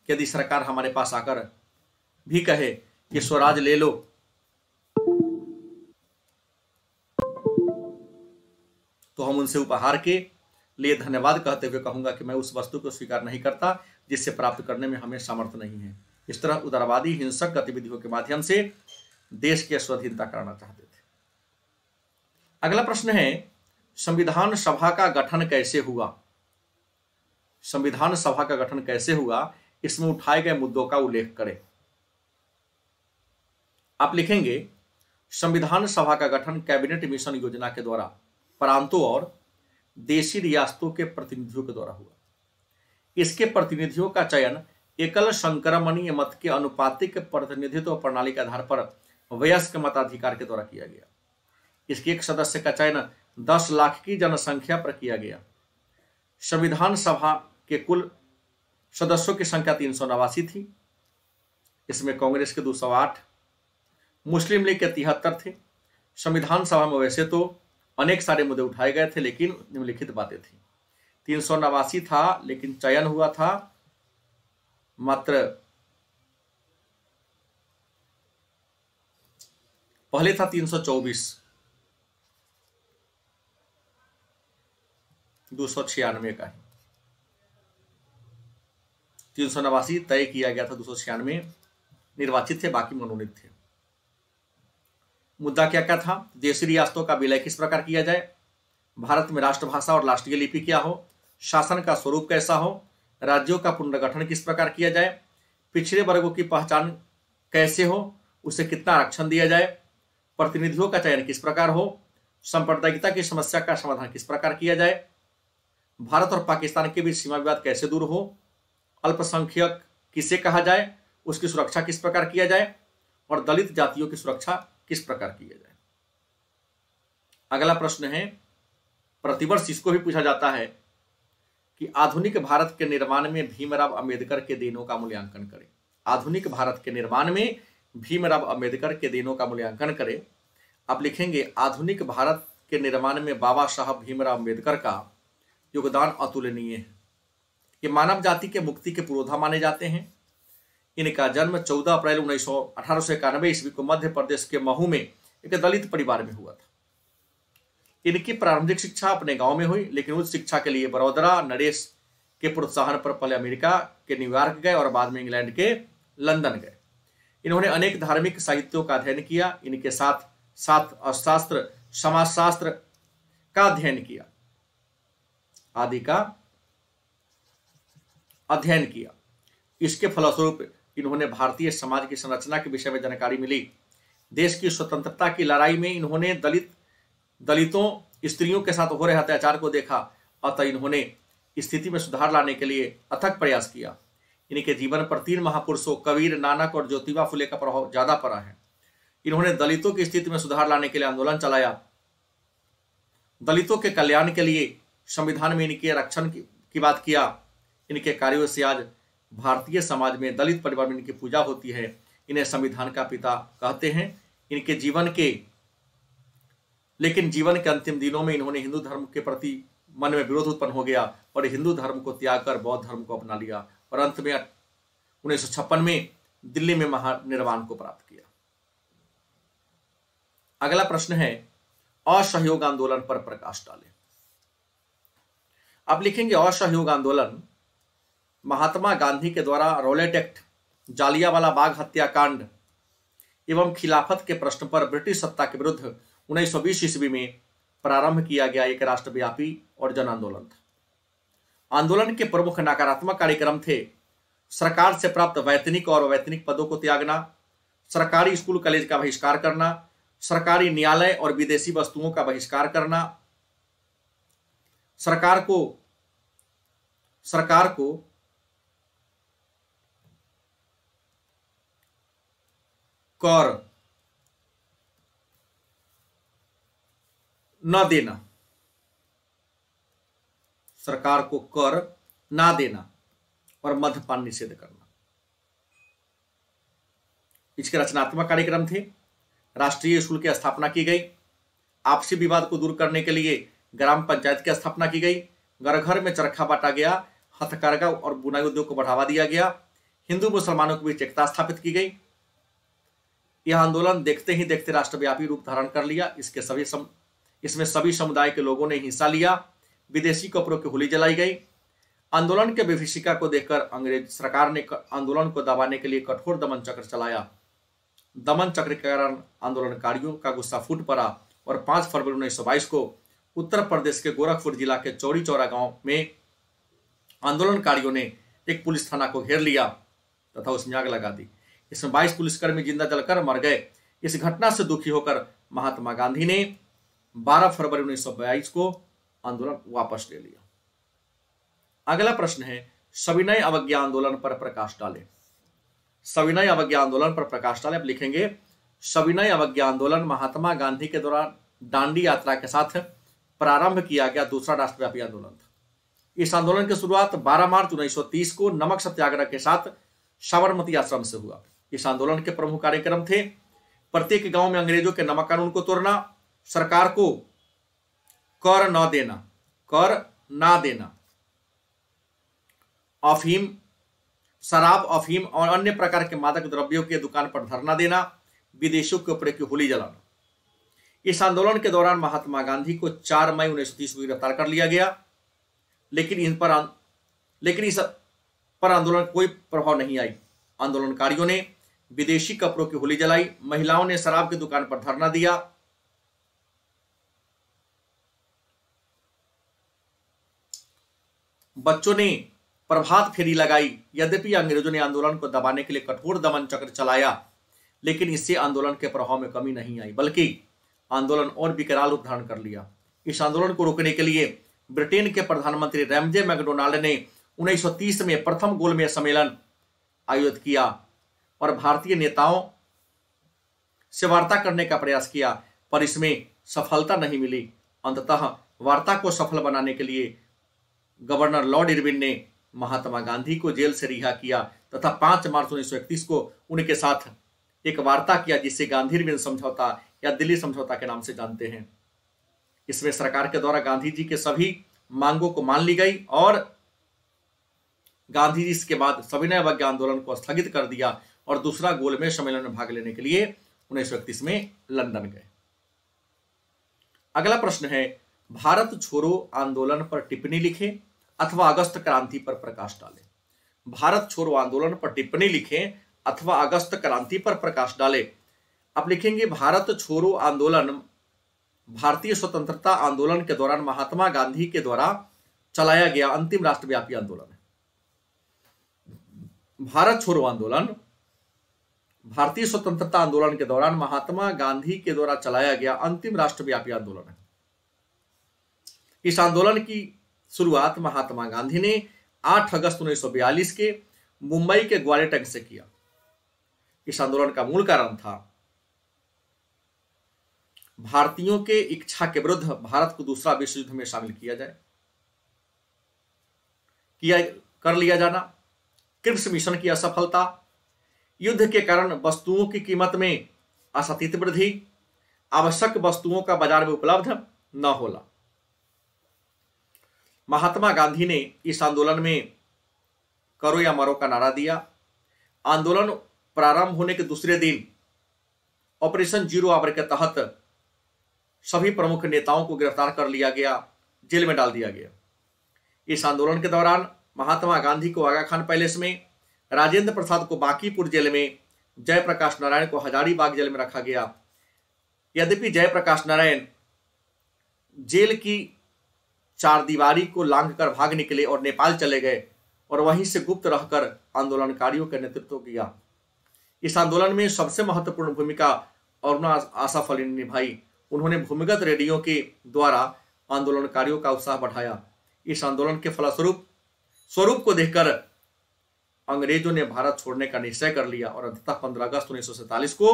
कि यदि सरकार हमारे पास आकर भी कहे कि स्वराज ले लो, तो हम उनसे उपहार के लिए धन्यवाद कहते हुए कहूंगा कि मैं उस वस्तु को स्वीकार नहीं करता जिससे प्राप्त करने में हमें सामर्थ्य नहीं है। इस तरह उदारवादी हिंसक गतिविधियों के माध्यम से देश की स्वाधीनता कराना चाहते थे। अगला प्रश्न है, संविधान सभा का गठन कैसे हुआ? संविधान सभा का गठन कैसे हुआ, इसमें उठाए गए मुद्दों का उल्लेख करें। आप लिखेंगे, संविधान सभा का गठन कैबिनेट मिशन योजना के द्वारा प्रांतों और देशी रियासतों के प्रतिनिधियों के द्वारा हुआ। इसके प्रतिनिधियों का चयन एकल संक्रमणीय मत के अनुपातिक प्रतिनिधित्व प्रणाली के आधार पर वयस्क मताधिकार के द्वारा किया गया। इसके एक सदस्य का चयन 10 लाख की जनसंख्या पर किया गया। संविधान सभा के कुल सदस्यों की संख्या 389 थी। इसमें कांग्रेस के 208, मुस्लिम लीग के 73 थे। संविधान सभा में वैसे तो अनेक सारे मुद्दे उठाए गए थे, लेकिन निम्नलिखित बातें थी। 389 था, लेकिन चयन हुआ था मात्र, पहले था 324, 296 का ही 389 तय किया गया था, 296 निर्वाचित थे, बाकी मनोनीत थे। मुद्दा क्या क्या था? देशी रियासतों का विलय किस प्रकार किया जाए, भारत में राष्ट्रभाषा और राष्ट्रीय लिपि क्या हो, शासन का स्वरूप कैसा हो, राज्यों का पुनर्गठन किस प्रकार किया जाए, पिछड़े वर्गों की पहचान कैसे हो, उसे कितना आरक्षण दिया जाए, प्रतिनिधियों का चयन किस प्रकार हो, सांप्रदायिकता की समस्या का समाधान किस प्रकार किया जाए, भारत और पाकिस्तान के बीच सीमा विवाद कैसे दूर हो, अल्पसंख्यक किसे कहा जाए, उसकी सुरक्षा किस प्रकार किया जाए, और दलित जातियों की सुरक्षा किस प्रकार किया जाए। अगला प्रश्न है, प्रतिवर्ष इसको भी पूछा जाता है कि आधुनिक भारत के निर्माण में भीमराव अंबेडकर के देनों का मूल्यांकन करें। आधुनिक भारत के निर्माण में भीमराव अंबेडकर के देनों का मूल्यांकन करें। आप लिखेंगे, आधुनिक भारत के निर्माण में बाबा साहब भीमराव अंबेडकर का योगदान अतुलनीय है। ये मानव जाति के मुक्ति के पुरोधा माने जाते हैं। इनका जन्म 14 अप्रैल 1891 ईस्वी को मध्य प्रदेश के महू में एक दलित परिवार में हुआ था। इनकी प्रारंभिक शिक्षा अपने गांव में हुई, लेकिन उच्च शिक्षा के लिए बड़ौदा नरेश के प्रोत्साहन पर पहले अमेरिका के न्यूयॉर्क गए और बाद में इंग्लैंड के लंदन गए। इन्होंने अनेक धार्मिक साहित्यों का अध्ययन किया। इनके साथ साथ अर्थशास्त्र, समाजशास्त्र का अध्ययन किया आदि का अध्ययन किया। इसके फलस्वरूप इन्होंने भारतीय समाज की संरचना के विषय में जानकारी मिली। देश की स्वतंत्रता की लड़ाई में इन्होंने दलितों, स्त्रियों के साथ हो रहे अत्याचार को देखा। अतः इन्होंने स्थिति में सुधार लाने के लिए अथक प्रयास किया। इनके जीवन पर 3 महापुरुषों कबीर, नानक और ज्योतिबा फुले का प्रभाव ज्यादा पड़ा है। इन्होंने दलितों की स्थिति में सुधार लाने के लिए आंदोलन चलाया। दलितों के कल्याण के लिए संविधान में इनके रक्षण की बात किया। इनके कार्यों से आज भारतीय समाज में दलित परिवार में इनकी पूजा होती है। इन्हें संविधान का पिता कहते हैं। लेकिन जीवन के अंतिम दिनों में इन्होंने हिंदू धर्म के प्रति मन में विरोध उत्पन्न हो गया और हिंदू धर्म को त्याग कर बौद्ध धर्म को अपना लिया और अंत में 1956 में दिल्ली में महानिर्वाण को प्राप्त किया। अगला प्रश्न है असहयोग आंदोलन पर प्रकाश डालें। आप लिखेंगे असहयोग आंदोलन महात्मा गांधी के द्वारा रॉलेट एक्ट, जालियांवाला बाग हत्याकांड एवं खिलाफत के प्रश्न पर ब्रिटिश सत्ता के विरुद्ध 1920 ईस्वी में प्रारंभ किया गया एक राष्ट्रव्यापी और जन आंदोलन था। आंदोलन के प्रमुख नकारात्मक कार्यक्रम थे सरकार से प्राप्त वैतनिक और अवैतनिक पदों को त्यागना, सरकारी स्कूल कॉलेज का बहिष्कार करना, सरकारी न्यायालय और विदेशी वस्तुओं का बहिष्कार करना, सरकार को कर न देना, सरकार को कर ना देना और मद्यपान निषेध करना। इसके रचनात्मक कार्यक्रम थे। राष्ट्रीय स्कूल की स्थापना की गई, आपसी विवाद को दूर करने के लिए ग्राम पंचायत की स्थापना की गई, घर घर में चरखा बांटा गया, हथकरघा और बुनाई उद्योग को बढ़ावा दिया गया, हिंदू मुसलमानों के बीच एकता स्थापित की गई। यह आंदोलन देखते ही देखते राष्ट्रव्यापी रूप धारण कर लिया। इसमें सभी समुदाय के लोगों ने हिस्सा लिया। विदेशी कपड़ों की होली जलाई गई। आंदोलन के विभीषिका को देखकर अंग्रेज सरकार ने आंदोलन को दबाने के लिए कठोर दमन चक्र चलाया। दमन चक्र के कारण आंदोलनकारियों का गुस्सा फूट पड़ा और 5 फरवरी 1922 को उत्तर प्रदेश के गोरखपुर जिला के चौड़ी चौरा गांव में आंदोलनकारियों ने एक पुलिस थाना को घेर लिया तथा उसमें आग लगा दी। इसमें 22 पुलिसकर्मी जिंदा जलकर मर गए। इस घटना से दुखी होकर महात्मा गांधी ने 12 फरवरी 1922 को आंदोलन वापस ले लिया। अगला प्रश्न है सविनय अवज्ञा आंदोलन पर प्रकाश डालें। सविनय अवज्ञा आंदोलन पर प्रकाश डालें। आप लिखेंगे सविनय अवज्ञा आंदोलन महात्मा गांधी के द्वारा दांडी यात्रा के साथ प्रारंभ किया गया दूसरा राष्ट्रव्यापी आंदोलन था। इस आंदोलन की शुरुआत 12 मार्च 1930 को नमक सत्याग्रह के साथ साबरमती आश्रम से हुआ। इस आंदोलन के प्रमुख कार्यक्रम थे प्रत्येक गांव में अंग्रेजों के नमक कानून को तोड़ना, सरकार को कर ना देना, अफीम, शराब, अफीम और अन्य प्रकार के मादक द्रव्यों की दुकान पर धरना देना, विदेशियों के कपड़े की होली जलाना। इस आंदोलन के दौरान महात्मा गांधी को 4 मई 1930 को गिरफ्तार कर लिया गया, लेकिन इस पर आंदोलन कोई प्रभाव नहीं आई। आंदोलनकारियों ने विदेशी कपड़ों की होली जलाई, महिलाओं ने शराब की दुकान पर धरना दिया, बच्चों ने प्रभात फेरी लगाई। यद्यपि अंग्रेजों ने आंदोलन को दबाने के लिए कठोर दमन चक्र चलाया, लेकिन इससे आंदोलन के प्रभाव में कमी नहीं आई, बल्कि आंदोलन और विकराल रूप धारण कर लिया। इस आंदोलन को रोकने के लिए ब्रिटेन के प्रधानमंत्री रैमजे मैकडोनाल्ड ने 1930 में प्रथम गोलमेज सम्मेलन आयोजित किया और भारतीय नेताओं से वार्ता करने का प्रयास किया, पर इसमें सफलता नहीं मिली। अंततः वार्ता को सफल बनाने के लिए गवर्नर लॉर्ड इरविन ने महात्मा गांधी को जेल से रिहा किया तथा 5 मार्च 1931 को उनके साथ एक वार्ता किया, जिसे गांधी इरविन समझौता या दिल्ली समझौता के नाम से जानते हैं। इसमें सरकार के द्वारा गांधी जी के सभी मांगों को मान ली गई और गांधी जी इसके बाद सविनय अवज्ञा आंदोलन को स्थगित कर दिया और दूसरा गोलमेज सम्मेलन में भाग लेने के लिए 1931 में लंदन गए। अगला प्रश्न है भारत छोड़ो आंदोलन पर टिप्पणी लिखें अथवा अगस्त क्रांति पर प्रकाश डालें। भारत छोड़ो आंदोलन पर टिप्पणी लिखें अथवा अगस्त क्रांति पर प्रकाश डालें। आप लिखेंगे भारत छोड़ो आंदोलन भारतीय स्वतंत्रता आंदोलन के दौरान महात्मा गांधी के द्वारा चलाया गया अंतिम राष्ट्रव्यापी आंदोलन है। भारत छोड़ो आंदोलन भारतीय स्वतंत्रता आंदोलन के दौरान महात्मा गांधी के द्वारा चलाया गया अंतिम राष्ट्रव्यापी आंदोलन है। इस आंदोलन की शुरुआत महात्मा गांधी ने 8 अगस्त 1942 के मुंबई के ग्वालियर से किया। इस आंदोलन का मूल कारण था भारतीयों के इच्छा के विरुद्ध भारत को दूसरा विश्व युद्ध में शामिल कर लिया जाना, क्रिप्स मिशन की असफलता, युद्ध के कारण वस्तुओं की कीमत में असतत वृद्धि, आवश्यक वस्तुओं का बाजार में उपलब्ध न होना। महात्मा गांधी ने इस आंदोलन में करो या मरो का नारा दिया। आंदोलन प्रारंभ होने के दूसरे दिन ऑपरेशन जीरो आवर के तहत सभी प्रमुख नेताओं को गिरफ्तार कर लिया गया, जेल में डाल दिया गया। इस आंदोलन के दौरान महात्मा गांधी को आगा खान पैलेस में, राजेंद्र प्रसाद को बांकीपुर जेल में, जयप्रकाश नारायण को हजारीबाग जेल में रखा गया। यद्यपि जयप्रकाश नारायण जेल की चारदीवारी को लांघकर भाग निकले और नेपाल चले गए और वहीं से गुप्त रहकर आंदोलनकारियों का नेतृत्व किया। इस आंदोलन में सबसे महत्वपूर्ण भूमिका अरुणा आसफ अली ने निभाई। उन्होंने भूमिगत रेडियो के द्वारा आंदोलनकारियों का उत्साह बढ़ाया। इस आंदोलन के फलस्वरूप स्वरूप को देखकर अंग्रेजों ने भारत छोड़ने का निश्चय कर लिया और अंततः 15 अगस्त 1947 को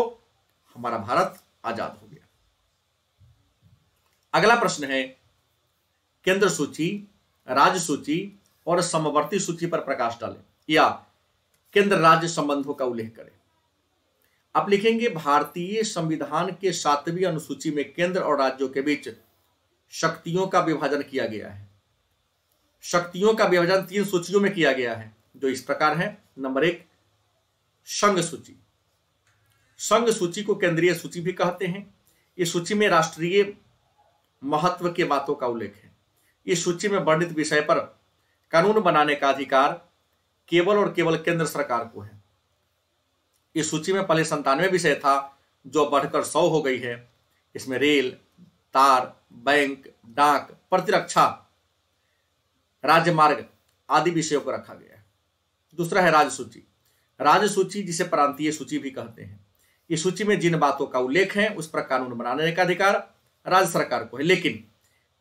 हमारा भारत आजाद हो गया। अगला प्रश्न है, केंद्र सूची, राज्य सूची और समवर्ती सूची पर प्रकाश डालें या केंद्र राज्य संबंधों का उल्लेख करें। आप लिखेंगे भारतीय संविधान के 7वीं अनुसूची में केंद्र और राज्यों के बीच शक्तियों का विभाजन किया गया है। शक्तियों का विभाजन 3 सूचियों में किया गया है जो इस प्रकार है। नंबर 1, संघ सूची। संघ सूची को केंद्रीय सूची भी कहते हैं। इस सूची में राष्ट्रीय महत्व के बातों का उल्लेख है। इस सूची में वर्णित विषय पर कानून बनाने का अधिकार केवल और केवल केंद्र सरकार को है। इस सूची में पहले 97 विषय था जो बढ़कर 100 हो गई है। इसमें रेल, तार, बैंक, डाक, प्रतिरक्षा, राजमार्ग आदि विषयों को रखा गया है। दूसरा है राज्य सूची। राज्य सूची जिसे प्रांतीय सूची भी कहते हैं। इस सूची में जिन बातों का उल्लेख है उस पर कानून बनाने का अधिकार राज्य सरकार को है, लेकिन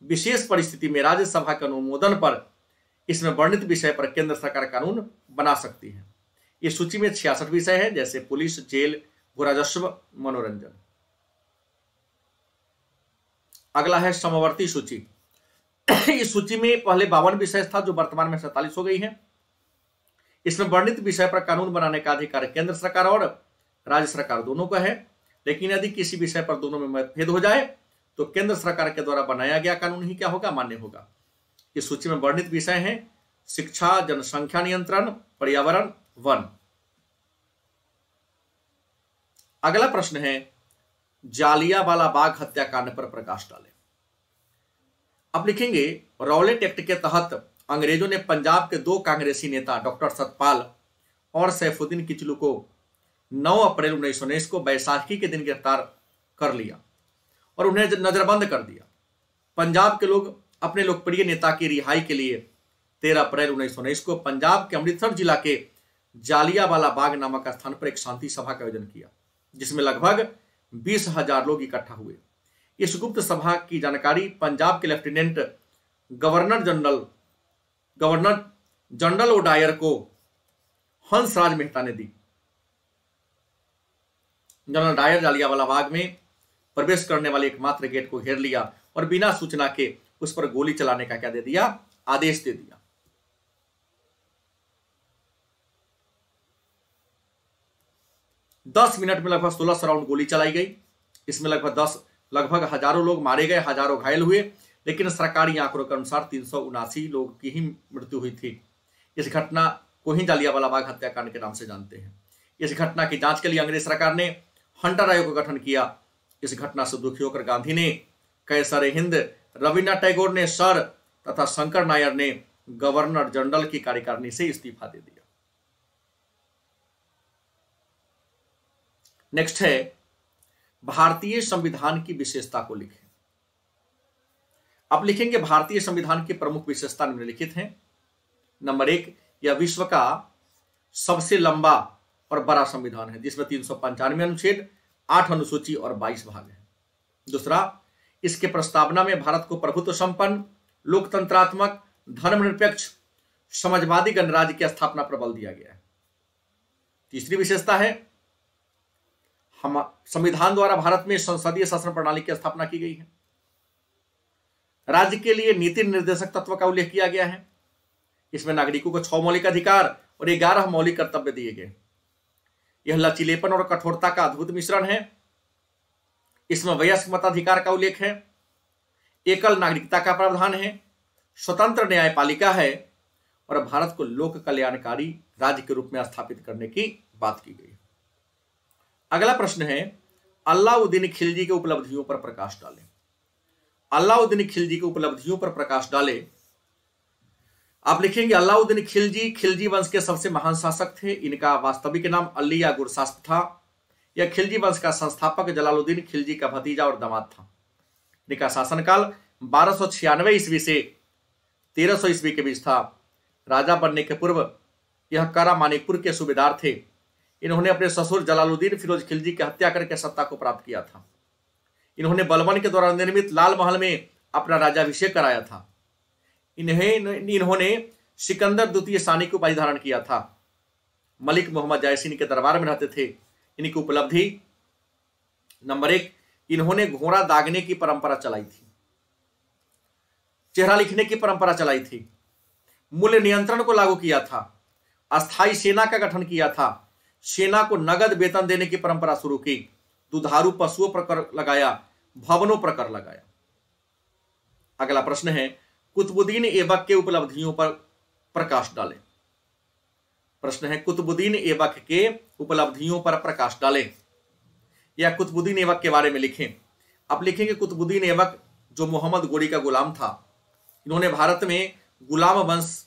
विशेष परिस्थिति में राज्यसभा के अनुमोदन पर इसमें वर्णित विषय पर केंद्र सरकार कानून बना सकती है। इस सूची में 66 विषय है जैसे पुलिस, जेल, भूराजस्व, मनोरंजन। अगला है समवर्ती सूची। इस सूची में पहले 52 विषय था जो वर्तमान में 47 हो गई है। इसमें वर्णित विषय पर कानून बनाने का अधिकार केंद्र सरकार और राज्य सरकार दोनों का है, लेकिन यदि किसी विषय पर दोनों में मतभेद हो जाए तो केंद्र सरकार के द्वारा बनाया गया कानून ही क्या होगा, मान्य होगा। इस सूची में वर्णित विषय हैं शिक्षा, जनसंख्या नियंत्रण, पर्यावरण, वन। अगला प्रश्न है जालियांवाला बाग हत्याकांड पर प्रकाश डालें। आप लिखेंगे रॉलेट एक्ट के तहत अंग्रेजों ने पंजाब के 2 कांग्रेसी नेता डॉक्टर सतपाल और सैफुद्दीन किचलू को 9 अप्रैल 1919 को बैसाखी के दिन गिरफ्तार कर लिया और उन्हें नजरबंद कर दिया। पंजाब के लोग अपने लोकप्रिय नेता की रिहाई के लिए 13 अप्रैल 1919 को पंजाब के अमृतसर जिला के जालियांवाला बाग नामक स्थान पर एक शांति सभा का आयोजन किया जिसमें लगभग 20,000 लोग इकट्ठा हुए। इस गुप्त सभा की जानकारी पंजाब के लेफ्टिनेंट गवर्नर जनरल ओडायर को हंसराज मेहता ने दी। जनरल डायर जालियांवाला बाग में प्रवेश करने वाले एकमात्र गेट को घेर लिया और बिना सूचना के उस पर गोली चलाने का क्या दे दिया, आदेश दे दिया। दस मिनट में लगभग 16 राउंड गोली चलाई गई। इसमें लगभग हजारों लोग मारे गए, हजारों घायल हुए, लेकिन सरकारी आंकड़ों के अनुसार 379 लोगों की ही मृत्यु हुई थी। इस घटना को ही जालियांवाला बाग हत्याकांड के नाम से जानते हैं। इस घटना की जांच के लिए अंग्रेज सरकार ने हंटर आयोग का गठन किया। इस घटना से दुखी होकर गांधी ने, कैसर हिंद रविन्द्रनाथ टैगोर ने, सर तथा शंकर नायर ने गवर्नर जनरल की कार्यकारिणी से इस्तीफा दे दिया। नेक्स्ट है भारतीय संविधान की विशेषता को लिखें। आप लिखेंगे भारतीय संविधान की प्रमुख विशेषता निम्नलिखित हैं। नंबर 1, यह विश्व का सबसे लंबा और बड़ा संविधान है जिसमें 395 अनुच्छेद, 8 अनुसूची और 22 भाग हैं। दूसरा, इसके प्रस्तावना में भारत को प्रभुत्व संपन्न, लोकतंत्रात्मक, धर्मनिरपेक्ष, समाजवादी गणराज्य की स्थापना पर बल दिया गया है। तीसरी विशेषता है हम संविधान द्वारा भारत में संसदीय शासन प्रणाली की स्थापना की गई है। राज्य के लिए नीति निर्देशक तत्व का उल्लेख किया गया है। इसमें नागरिकों को 6 मौलिक अधिकार और 11 मौलिक कर्तव्य दिए गए। यह लचीलेपन और कठोरता का अद्भुत मिश्रण है। इसमें वयस्क मताधिकार का उल्लेख है, एकल नागरिकता का प्रावधान है, स्वतंत्र न्यायपालिका है और भारत को लोक कल्याणकारी राज्य के रूप में स्थापित करने की बात की गई। अगला प्रश्न है, अलाउद्दीन खिलजी की उपलब्धियों पर प्रकाश डालें। अलाउद्दीन खिलजी की उपलब्धियों पर प्रकाश डालें। आप लिखेंगे अलाउद्दीन खिलजी खिलजी वंश के सबसे महान शासक थे। इनका वास्तविक नाम अली या गुरशास्प था। यह खिलजी वंश का संस्थापक जलालुद्दीन खिलजी का भतीजा और दामाद था। इनका शासनकाल 1296 ईस्वी से 1300 ईस्वी के बीच था। राजा बनने के पूर्व यह कारा मानिकपुर के सूबेदार थे। इन्होंने अपने ससुर जलालुद्दीन फिरोज खिलजी की हत्या करके सत्ता को प्राप्त किया था। इन्होंने बलबन के द्वारा निर्मित लाल महल में अपना राज्याभिषेक कराया था। इन्होंने सिकंदर द्वितीय सानी की उपाधि धारण किया था। मलिक मोहम्मद जायसी के दरबार में रहते थे। इनकी उपलब्धि नंबर 1, इन्होंने घोड़ा दागने की परंपरा चलाई थी, चेहरा लिखने की परंपरा चलाई थी, मूल्य नियंत्रण को लागू किया था, अस्थायी सेना का गठन किया था, सेना को नगद वेतन देने की परंपरा शुरू की, दुधारू पशुओं पर कर लगाया, भवनों पर कर लगाया। अगला प्रश्न है, कुतुबुद्दीन ऐबक के उपलब्धियों पर प्रकाश डालें। प्रश्न है, कुतुबुद्दीन ऐबक के उपलब्धियों पर प्रकाश डालें या कुतुबुद्दीन ऐबक के बारे में लिखें। आप लिखेंगे कुतुबुद्दीन ऐबक जो मोहम्मद गोरी का गुलाम था। इन्होंने भारत में गुलाम वंश,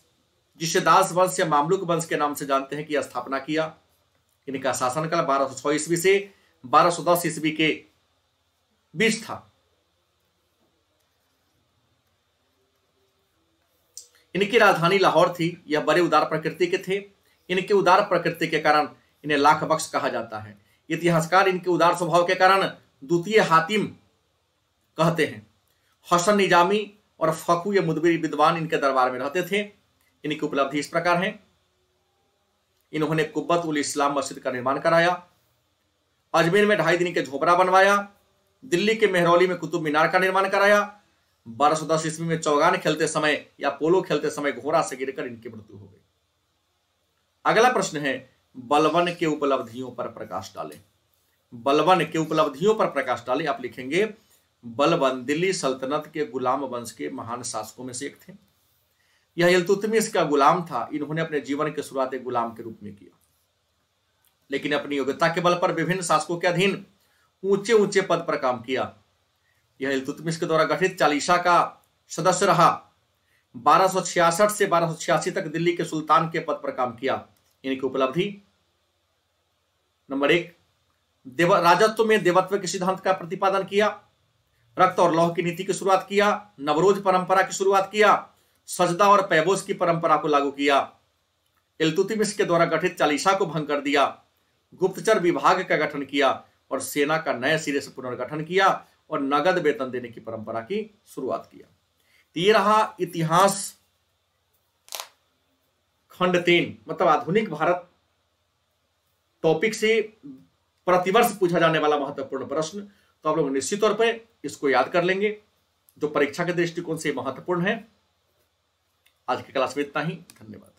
जिसे दास वंश या मामलुक वंश के नाम से जानते हैं, की स्थापना किया। इनका शासनकाल 1206 ईस्वी से 1210 ईस्वी के बीच था। इनकी राजधानी लाहौर थी। यह बड़े उदार प्रकृति के थे। इनके उदार प्रकृति के कारण इन्हें लाख बख्श कहा जाता है। इतिहासकार इनके उदार स्वभाव के कारण द्वितीय हातिम कहते हैं। हसन निजामी और फकू या मुदबिर विद्वान इनके दरबार में रहते थे। इनकी उपलब्धि इस प्रकार है, इन्होंने कुब्बत उल इस्लाम मस्जिद का निर्माण कराया, अजमेर में 2.5 दिन के झोपड़ा बनवाया, दिल्ली के मेहरौली में कुतुब मीनार का निर्माण कराया। 1210 ईस्वी में चौगान खेलते समय या पोलो खेलते समय घोड़ा से गिरकर इनकी मृत्यु हो गई। अगला प्रश्न है, बलबन के उपलब्धियों पर प्रकाश डालें। बलबन के उपलब्धियों पर प्रकाश डालें। आप लिखेंगे बलबन दिल्ली सल्तनत के गुलाम वंश के महान शासकों में से एक थे। यह इल्तुतमिश का गुलाम था। इन्होंने अपने जीवन की शुरुआत एक गुलाम के रूप में किया, लेकिन अपनी योग्यता के बल पर विभिन्न शासकों के अधीन ऊंचे ऊंचे पद पर काम किया। यह इल्तुतमिश के द्वारा गठित चालीसा का सदस्य रहा। 1266 से 1286 तक दिल्ली के सुल्तान के पद पर काम किया। इनकी उपलब्धि नंबर 1, राजत्व में देवत्व के सिद्धांत का प्रतिपादन किया, रक्त और लौह की नीति की शुरुआत किया, नवरोज परंपरा की शुरुआत किया, सजदा और पैबोस की परंपरा को लागू किया, इल्तुतमिश के द्वारा गठित चालीसा को भंग कर दिया, गुप्तचर विभाग का गठन किया और सेना का नए सिरे से पुनर्गठन किया और नगद वेतन देने की परंपरा की शुरुआत किया। ये रहा इतिहास खंड 3, मतलब आधुनिक भारत टॉपिक से प्रतिवर्ष पूछा जाने वाला महत्वपूर्ण प्रश्न। तो आप लोग निश्चित तौर पर इसको याद कर लेंगे, जो परीक्षा के दृष्टिकोण से महत्वपूर्ण है। आज की क्लास में इतना ही। धन्यवाद।